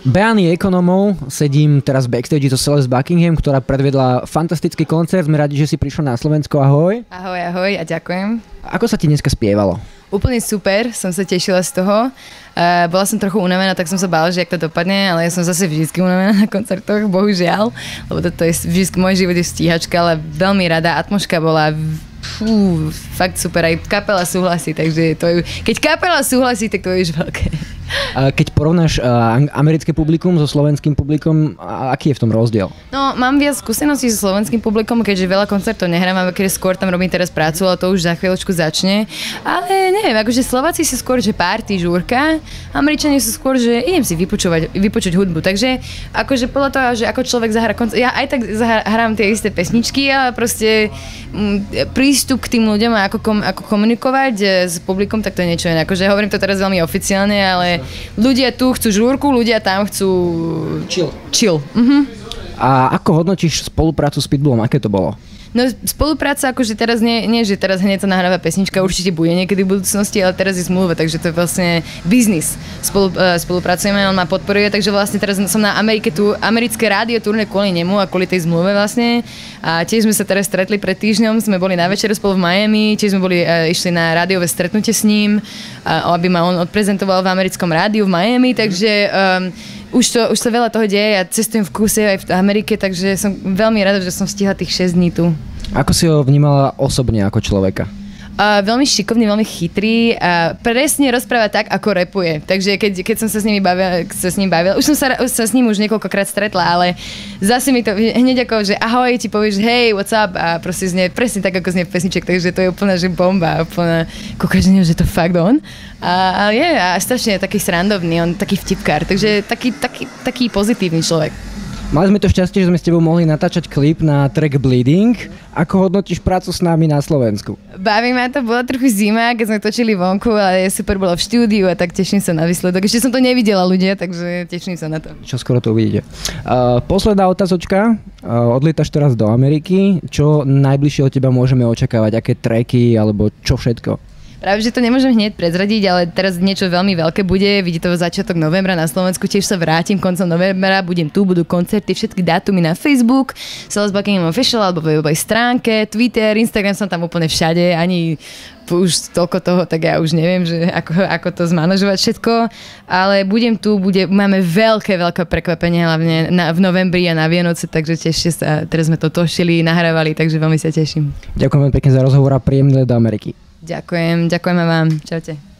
Beány ekonomov, sedím teraz backstage do Celeste Buckingham, ktorá predvedla fantastický koncert. Sme radi, že si prišla na Slovensko. Ahoj. Ahoj a ďakujem. Ako sa ti dneska spievalo? Úplne super, som sa tešila z toho. Bola som trochu unavená, tak som sa bála, že jak to dopadne, ale ja som zase vždy unavená na koncertoch, bohužiaľ. Lebo toto je vždy, môj život je stíhačka, ale veľmi rada. Atmosféra bola fakt super, aj kapela súhlasí, takže to je, keď kapela súhlasí, tak to je už veľké. Keď porovnáš americké publikum so slovenským publikum, aký je v tom rozdiel? No, mám viac skúseností so slovenským publikom, keďže veľa koncertov nehrám, keďže skôr tam robím teraz prácu, ale to už za chvíľočku začne. Ale neviem, akože Slováci sú skôr, že party, žúrka, Američania sú skôr, že idem si vypočuť hudbu. Takže akože podľa toho, že ako človek zahrá koncert, ja aj tak hrám tie isté pesničky, ale proste prístup k tým ľuďom a ako komunikovať s publikom, tak to je niečo iné. Akože hovorím to teraz veľmi oficiálne, ale ľudia tu chcú žúrku, ľudia tam chcú chill. A ako hodnotíš spoluprácu s Pitbullom? Aké to bolo? No spolupráca, akože teraz nie, že teraz hneď sa nahráva pesnička, určite bude niekedy v budúcnosti, ale teraz je zmluva, takže to je vlastne biznis. Spolupracujeme, on ma podporuje, takže vlastne teraz som na americké rádio turné kvôli nemu a kvôli tej zmluve vlastne. A tiež sme sa teraz stretli pred týždňom, sme boli na večeru spolu v Miami, tiež sme išli na rádiové stretnutie s ním, aby ma on odprezentoval v americkom rádiu v Miami, takže už sa veľa toho deje, ja cestujem v kúse aj v Amerike, takže som veľmi rada, že som stihla tých 6 dní tu. Ako si ho vnímala osobne ako človeka? Veľmi šikovný, veľmi chytrý a presne rozpráva tak, ako rapuje. Takže keď som sa s ním bavila, už som sa s ním už niekoľkokrát stretla, ale zase mi to hneď ako, že ahoj, ti povieš, hej, what's up a proste znie presne tak, ako znie pesniček, takže to je úplne, že bomba, úplne kúkaš, že to fakt on. A strašne taký srandovný, on taký vtipkár, takže taký pozitívny človek. Mali sme to šťastie, že sme s tebou mohli natáčať klip na track Bleeding. Ako hodnotíš prácu s nami na Slovensku? Baví ma to, bola trochu zima, keď sme točili vonku, ale super bolo v štúdiu a tak teším sa na výsledok. Ešte som to nevidela ľudia, takže teším sa na to. Čo skoro to uvidíte. Posledná otázočka. Odlietaš teraz do Ameriky. Čo najbližšie od teba môžeme očakávať? Aké tracky alebo čo všetko? Práve, že to nemôžem hneď prezradiť, ale teraz niečo veľmi veľké bude. Vidíte to začiatok novembra na Slovensku, tiež sa vrátim koncom novembra, budem tu, budú koncerty, všetky dátumy na Facebook, Celeste Buckingham Official alebo webovej stránke, Twitter, Instagram, som tam úplne všade, ani už toľko toho, tak ja už neviem, že ako to zmanažovať všetko, ale budem tu, máme veľké prekvapenie, hlavne v novembri a na Vianoce, takže tešte sa, teraz sme to točili, nahrávali, takže veľmi sa teším. Ďakujem pekne za rozhovor a príjemné do Ameriky. Ďakujem aj vám. Čaute.